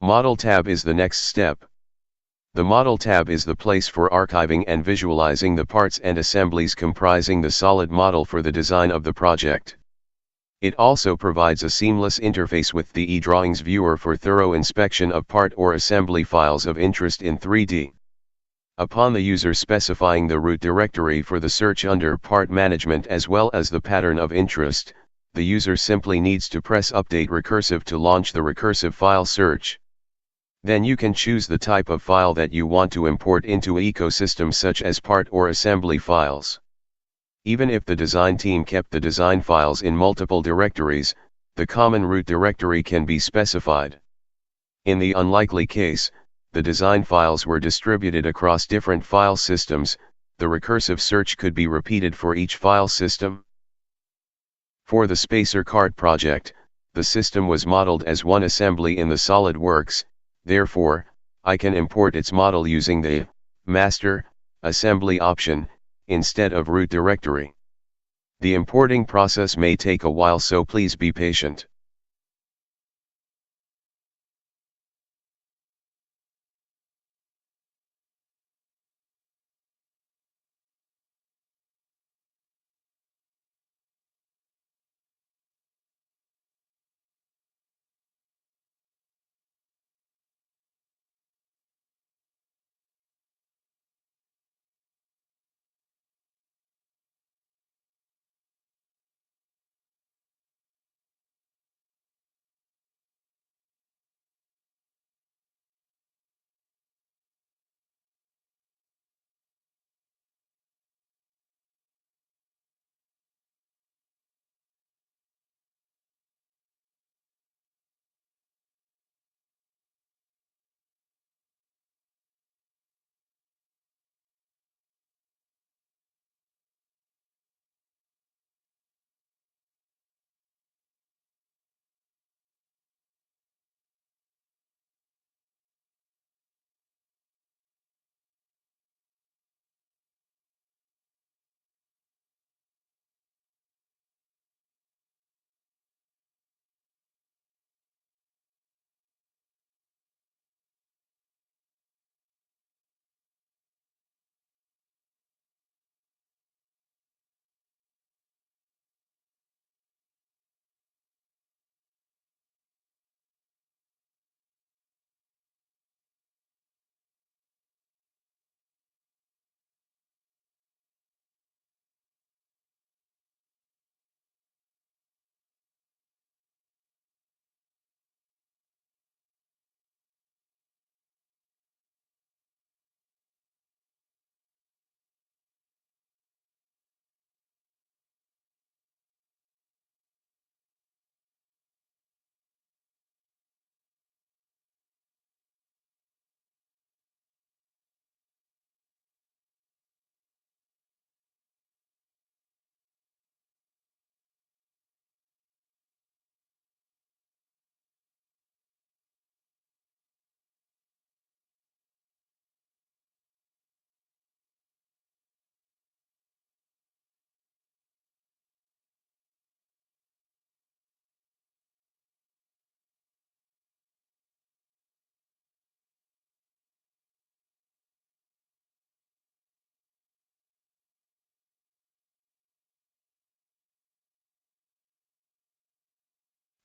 Model tab is the next step. The Model tab is the place for archiving and visualizing the parts and assemblies comprising the solid model for the design of the project. It also provides a seamless interface with the eDrawings viewer for thorough inspection of part or assembly files of interest in 3D. Upon the user specifying the root directory for the search under Part Management as well as the pattern of interest, the user simply needs to press Update Recursive to launch the recursive file search. Then you can choose the type of file that you want to import into ecosystem, such as part or assembly files. Even if the design team kept the design files in multiple directories, the common root directory can be specified. In the unlikely case, the design files were distributed across different file systems, the recursive search could be repeated for each file system. For the Spacer Cart project, the system was modeled as one assembly in the SolidWorks. Therefore, I can import its model using the master assembly option instead of root directory. The importing process may take a while, so please be patient.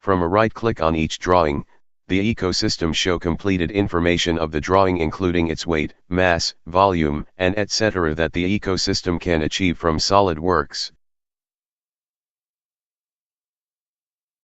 From a right-click on each drawing, the ecosystem show completed information of the drawing, including its weight, mass, volume, and etc. that the ecosystem can achieve from SolidWorks.